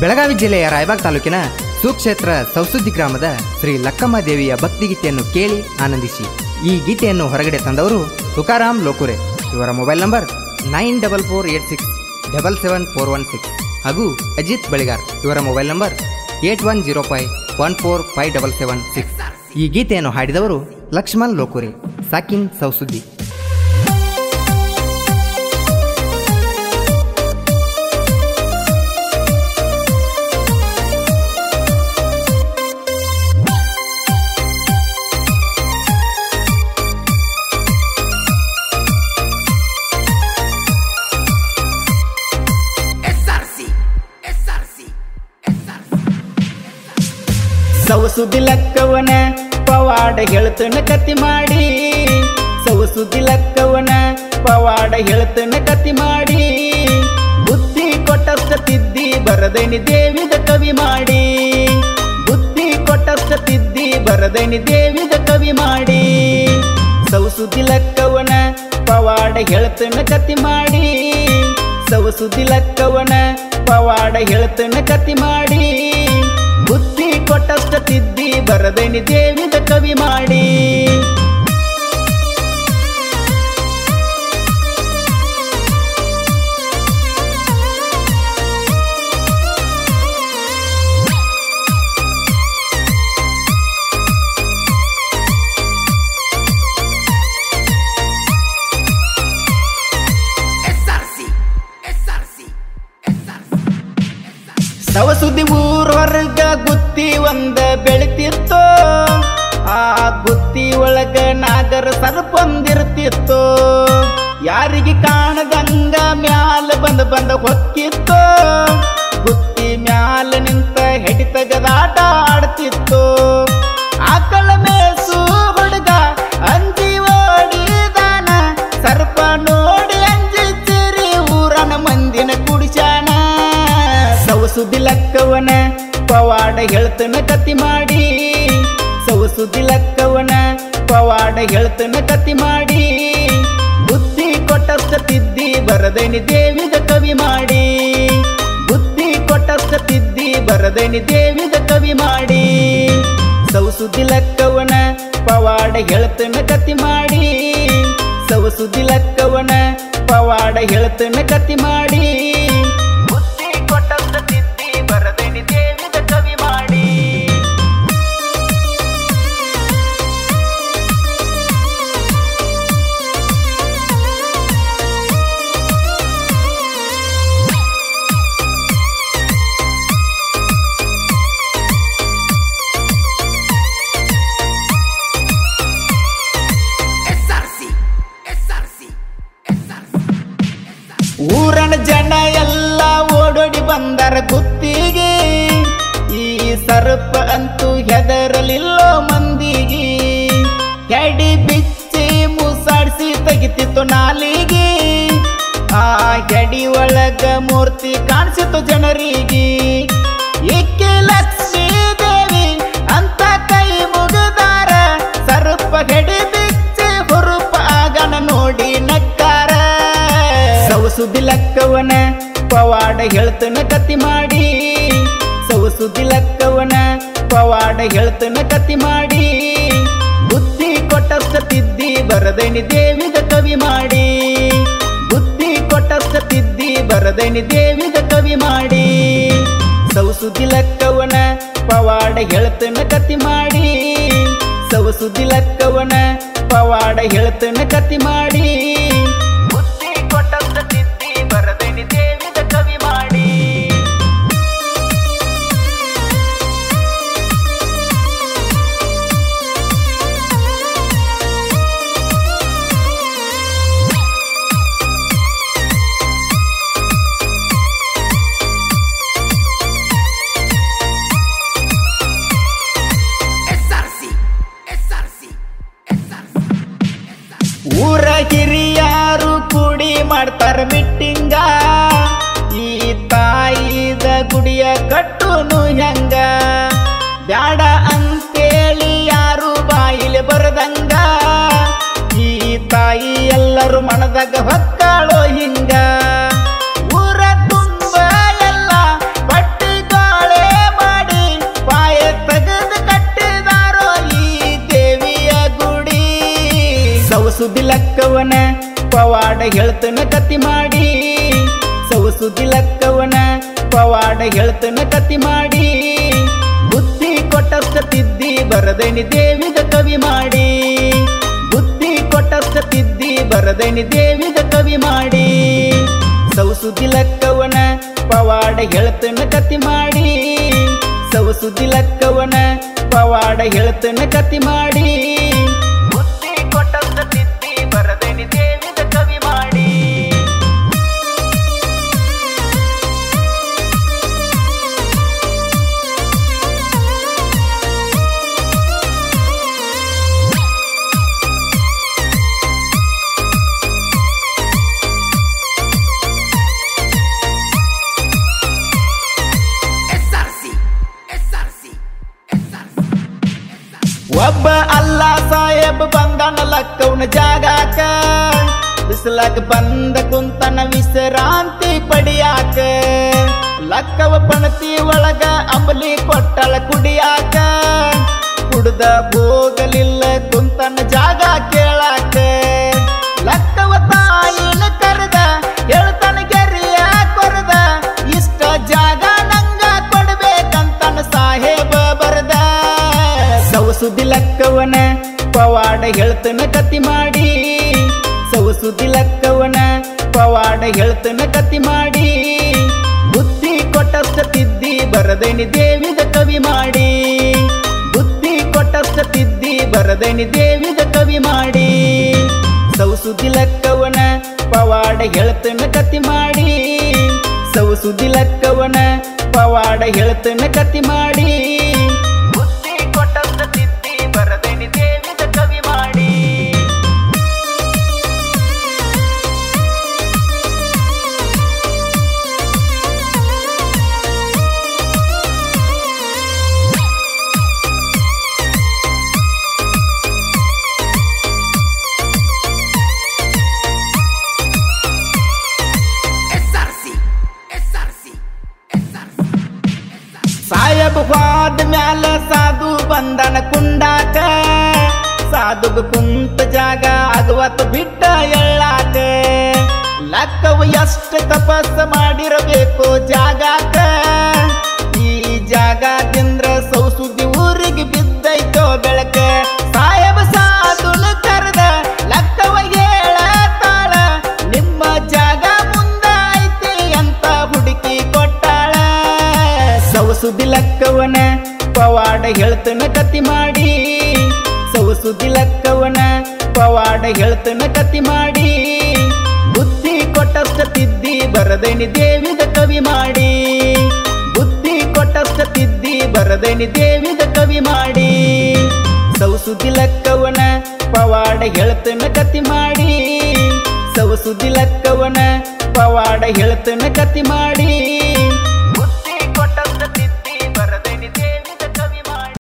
ಬೆಳಗಾವಿ ಜಿಲ್ಲೆಯ ರಾಯಬಾಗ್ ತಾಲೂಕಿನ ಸುಕ್ಷೇತ್ರ ಸೌಸುದ್ದಿ ಗ್ರಾಮದ ಶ್ರೀ ಲಕ್ಕಮ್ಮ ದೇವಿಯ ಭಕ್ತಿಗೀತೆಯನ್ನು ಕೇಳಿ ಆನಂದಿಸಿ. ಈ ಗೀತೆಯನ್ನು ಹೊರಗಡೆ ತಂದವರು ತುಕಾರಾಮ್ ಲೋಕುರೆ. ಇವರ ಮೊಬೈಲ್ ನಂಬರ್ 9446777416 ಹಾಗೂ ಅಜಿತ್ ಬಳಿಗಾರ್. ಇವರ ಮೊಬೈಲ್ ನಂಬರ್ 8105145776. ಈ ಗೀತೆಯನ್ನು ಹಾಡಿದವರು ಲಕ್ಷ್ಮಣ್ ಲೋಕುರೆ, ಸಾಕಿನ್ ಸೌಸುದ್ದಿ. ಸೌಸುದ್ದಿ ಲಕ್ಕವನ ಪವಾಡ ಹೇಳ್ತನ ಕತಿ ಮಾಡಿ, ಸೌಸುದ್ದಿ ಲಕ್ಕವನ ಪವಾಡ ಹೇಳ್ತನ ಕತಿ ಮಾಡಿ, ಬುದ್ಧಿ ಕೊಟ್ಟಷ್ಟ ತಿದ್ದಿ ಬರದನಿ ದೇವಿದ ಕವಿ ಮಾಡಿ, ಬುದ್ಧಿ ಕೊಟ್ಟಷ್ಟ ತಿದ್ದಿ ಬರದನಿ ದೇವಿದ ಕವಿ ಮಾಡಿ. ಸೌಸುದ್ದಿ ಲಕ್ಕವನ ಪವಾಡ ಹೇಳ್ತನ ಕತಿ ಮಾಡಿ, ಸೌಸುದ್ದಿ ಲಕ್ಕವನ ಪವಾಡ ಹೇಳ್ತನ ಕತಿ ಮಾಡಿ, ಬುದ್ಧಿ ಕೊಟ್ಟಷ್ಟ ತಿದ್ದಿ ಬರದನಿ ದೇವಿದ ಕವಿ ಮಾಡಿ. ಸವಸುದ್ದಿ ಊರ್ ಹೊರಗ ಗುತ್ತಿ ಒಂದ ಬೆಳಿತಿತ್ತು, ಆ ಗುತ್ತಿ ಒಳಗ ನಾಗರ ಸರ್ಪೊಂದಿರ್ತಿತ್ತು, ಯಾರಿಗೆ ಕಾಣದಂಗ ಮ್ಯಾಲ ಬಂದ ಹೊಕ್ಕಿತ್ತು, ಗುತ್ತಿ ಮ್ಯಾಲ ನಿಂತ ಹೆಡಿ ತಗದಾಟ ಆಡ್ತಿತ್ತು. ಆಕಳ ಮೇಸು ಹುಡುಗ ಅಂಜಿ ಓಡಿದಾನ, ಸರ್ಪ ನೋಡಿ ಅಂಜಿ ಚಿರಿ ಊರನ ಮಂದಿನ ಕುಡಿಸಾನ. ಸೌಸುದ್ದಿ ಲಕ್ಕವನ ಪವಾಡ ಹೇಳ್ತನ ಕತಿ ಮಾಡಿ, ಸೌಸುದ್ದಿ ಲಕ್ಕವನ ಪವಾಡ ಹೇಳ್ತನ ಕತಿ ಮಾಡಿ, ಬುದ್ಧಿ ಕೊಟ್ಟಷ್ಟ ತಿದ್ದಿ ಬರದನಿ ದೇವಿದ ಕವಿ ಮಾಡಿ, ಬುದ್ಧಿ ಕೊಟ್ಟಷ್ಟ ತಿದ್ದಿ ಬರದನಿ ದೇವಿದ ಕವಿ ಮಾಡಿ. ಸೌಸುದ್ದಿ ಲಕ್ಕವನ ಪವಾಡ ಹೇಳ್ತನ ಕತಿ ಮಾಡಿ, ಸೌಸುದ್ದಿ ಲಕ್ಕವನ ಪವಾಡ ಹೇಳ್ತನ ಕತಿ ಮಾಡಿ, ಬುದ್ಧಿ ಕೊಟ್ಟಷ್ಟ ತಿದ್ದಿ ಬರದನಿ ದೇವಿದ ಕವಿ ಮಾಡಿ. ಊರನ ಜನ ಎಲ್ಲ ಓಡೋಡಿ ಬಂದರ ಗುತ್ತಿಗೆ, ಈ ಸರ್ಪ ಅಂತೂ ಹೆದರಲಿಲ್ಲೋ ಮಂದಿಗೆ, ಹೆಡಿ ಬಿಚ್ಚಿ ಮುಸಾಡ್ಸಿ ತೆಗಿತಿತ್ತು ನಾಲಿಗೆ, ಆ ಹೆಡಿ ಒಳಗ ಮೂರ್ತಿ ಕಾಣಿಸಿತು ಜನರಿಗೆ. ಏಕೆ ಲಕ್ಷ್ಮೀ ದೇವಿ ಅಂತ ಕೈ ಮುಗಿದಾರ, ಸರ್ಪ ಹೆಡಿ ಬಿಚ್ಚಿ ಹುರುಪ ಆಗನ ನೋಡಿ ನಕ್ಕಾರ. ಸೌಸುದ್ದಿ ಲಕ್ಕವನ ಪವಾಡ ಹೇಳ್ತನ ಕತಿ ಮಾಡಿ, ಸೌಸುದ್ದಿ ಲಕ್ಕವನ ಪವಾಡ ಹೇಳ್ತನ ಕತಿ ಮಾಡಿ, ಬುದ್ಧಿ ಕೊಟ್ಟಷ್ಟ ತಿದ್ದಿ ಬರದನಿ ದೇವಿದ ಕವಿ ಮಾಡಿ, ಬುದ್ಧಿ ಕೊಟ್ಟಷ್ಟ ತಿದ್ದಿ ಬರದನಿ ದೇವಿದ ಕವಿ ಮಾಡಿ. ಸೌಸುದ್ದಿ ಲಕ್ಕವನ ಪವಾಡ ಹೇಳ್ತನ ಕತಿ ಮಾಡಿ, ಸೌಸುದ್ದಿ ಲಕ್ಕವನ ಪವಾಡ ಹೇಳ್ತನ ಕತಿ ಮಾಡಿ, ಬುದ್ಧಿ ಕೊಟ್ಟಷ್ಟ ತಿದ್ದಿ ಬರದನಿ ದೇವಿದ ಕವಿ ಮಾಡಿ. ಊರ ಹಿರಿಯಾರು ಕೂಡಿ ಮಾಡ್ತಾರ ಮೀಟಿಂಗ, ಈ ತಾಯಿದ ಗುಡಿಯ ಕಟ್ಟುನು ಹೆಂಗ, ಬ್ಯಾಡ ಅಂತೇಳಿ ಯಾರು ಬಾಯಿಲೆ ಬರದಂಗ, ಈ ತಾಯಿ ಎಲ್ಲರೂ ಮನದಾಗ ಹೊಕ್ಕಾಳೋ ಹಿಂಗ. ಊರ ತುಂಬ ಎಲ್ಲ ಬಟ್ಟಿಗ ಲಕ್ಕವನ ಪವಾಡ ಹೇಳ್ತನ ಕತಿ ಮಾಡಿ ಸೌಸುದಿ ಲಕ್ಕವನ ಪವಾಡ ಹೇಳ್ತನ ಕತಿ ಮಾಡಿ ಬುದ್ಧಿ ಕೊಟ್ಟಷ್ಟ ತಿದ್ದಿ ಬರದನಿ ದೇವಿದ ಕವಿ ಮಾಡಿ ಬುದ್ಧಿ ಕೊಟ್ಟಷ್ಟ ತಿದ್ದಿ ಬರದನಿ ದೇವಿದ ಕವಿ ಮಾಡಿ ಸೌಸುದಿ ಲಕ್ಕವನ ಪವಾಡ ಹೇಳ್ತನ ಕತಿ ಮಾಡಿ ಸೌಸುದಿ ಲಕ್ಕವನ ಪವಾಡ ಹೇಳ್ತನ ಕತಿ ಮಾಡಿ ಬುದ್ಧಿ ಕೊಟ್ಟಷ್ಟ ತಿದ್ದಿ ಬರದನಿ ದೇವಿದ ಕವಿ ಮಾಡಿ ಒಬ್ಬ ಅಲ್ಲ ಸಾಹೇಬ್ ಬಂದನ ಲಕ್ಕವನ ಜಾಗಾಕ ಬಿಸಿಲಾಗ ಬಂದ ಕುಂತನ ವಿಶ್ರಾಂತಿ ಪಡಿಯಾಕ ಲಕ್ಕವ ಪಣತಿ ಒಳಗ ಅಂಬಲಿ ಕೊಟ್ಟಳ ಕುಡಿಯಾಕ ಕುಡ್ದ ಹೋಗಲಿಲ್ಲ ಕುಂತನ ಜಾಗ ಕೇಳಾಕ ಲಕ್ಕವ ತಾಯಿನ ಕರೆದ ಹೇಳ್ತನ ಗೆರಿಯ ಕೊರದ ಇಷ್ಟ ಜಾಗ ನಂಗ ಕೊಡ್ಬೇಕಂತನ ಸಾಹೇಬ ಬರದ ಸೌಸುದಿ ಲಕ್ಕವನ ಪವಾಡ ಹೇಳ್ತನ ಕತಿ ಮಾಡಿ ಸೌಸುದಿ ಲಕ್ಕವನ ಪವಾಡ ಹೇಳ್ತನ ಕತಿ ಮಾಡಿ ಬುದ್ಧಿ ಕೊಟ್ಟಷ್ಟ ತಿದ್ದಿ ಬರದನಿ ದೇವಿದ ಕವಿ ಮಾಡಿ ಬುದ್ಧಿ ಕೊಟ್ಟಷ್ಟ ತಿದ್ದಿ ಬರದನಿ ದೇವಿದ ಕವಿ ಮಾಡಿ ಸೌಸುದಿ ಲಕ್ಕವನ ಪವಾಡ ಹೇಳ್ತನ ಕತಿ ಮಾಡಿ ಸೌಸುದಿ ಲಕ್ಕವನ ಪವಾಡ ಹೇಳ್ತನ ಕತಿ ಮಾಡಿ ಬುದ್ಧಿ ಕೊಟ್ಟಷ್ಟ ತಿದ್ದಿ ಬರದನಿ ದೇವಿದ ಕವಿ ಮಾಡಿ ಸಾಯಬ್ ಹೋದ ಮ್ಯಾಲ ಸಾಧು ಬಂದನ ಕುಂಡಾಕ ಸಾಧುಗ ಕುಂತ ಜಾಗ ಅಗವತ್ ಬಿಟ್ಟ ಎಳ್ಳಾಕ ಲಕ್ಕವ ಎಷ್ಟು ತಪಸ್ಸ ಮಾಡಿರಬೇಕು ಜಾಗಾಕ ಈ ಜಾಗದಿಂದ ಸೌಸುದಿ ಊರಿಗೆ ಬಿದ್ದೈತೋ ಬೆಳಕ ಸಾಯಬ ಸಾಧುನ ಕರೆದ ಲಕ್ಕವ ಹೇಳ ತಾಳ ನಿಮ್ಮ ಜಾಗ ಮುಂದ ಐತಿ ಅಂತ ಹುಡುಕಿ ಕೊಟ್ಟಾಳ ಸೌಸುದಿ ಲಕ್ಕವನ ಪವಾಡ ಹೇಳ್ತನ ಕತಿ ಮಾಡಿ ಸೌಸುದಿ ಲಕ್ಕವನ ಪವಾಡ ಹೇಳ್ತನ ಕತಿ ಮಾಡಿ ಬುದ್ಧಿ ಕೊಟ್ಟಷ್ಟ ತಿದ್ದಿ ಬರದನಿ ದೇವಿದ ಕವಿ ಮಾಡಿ ಬುದ್ಧಿ ಕೊಟ್ಟಷ್ಟ ತಿದ್ದಿ ಬರದನಿ ದೇವಿದ ಕವಿ ಮಾಡಿ ಸೌಸುದಿ ಲಕ್ಕವನ ಪವಾಡ ಹೇಳ್ತನ ಕತಿ ಮಾಡಿ ಸೌಸುದಿ ಲಕ್ಕವನ ಪವಾಡ ಹೇಳ್ತನ ಕತಿ ಮಾಡಿ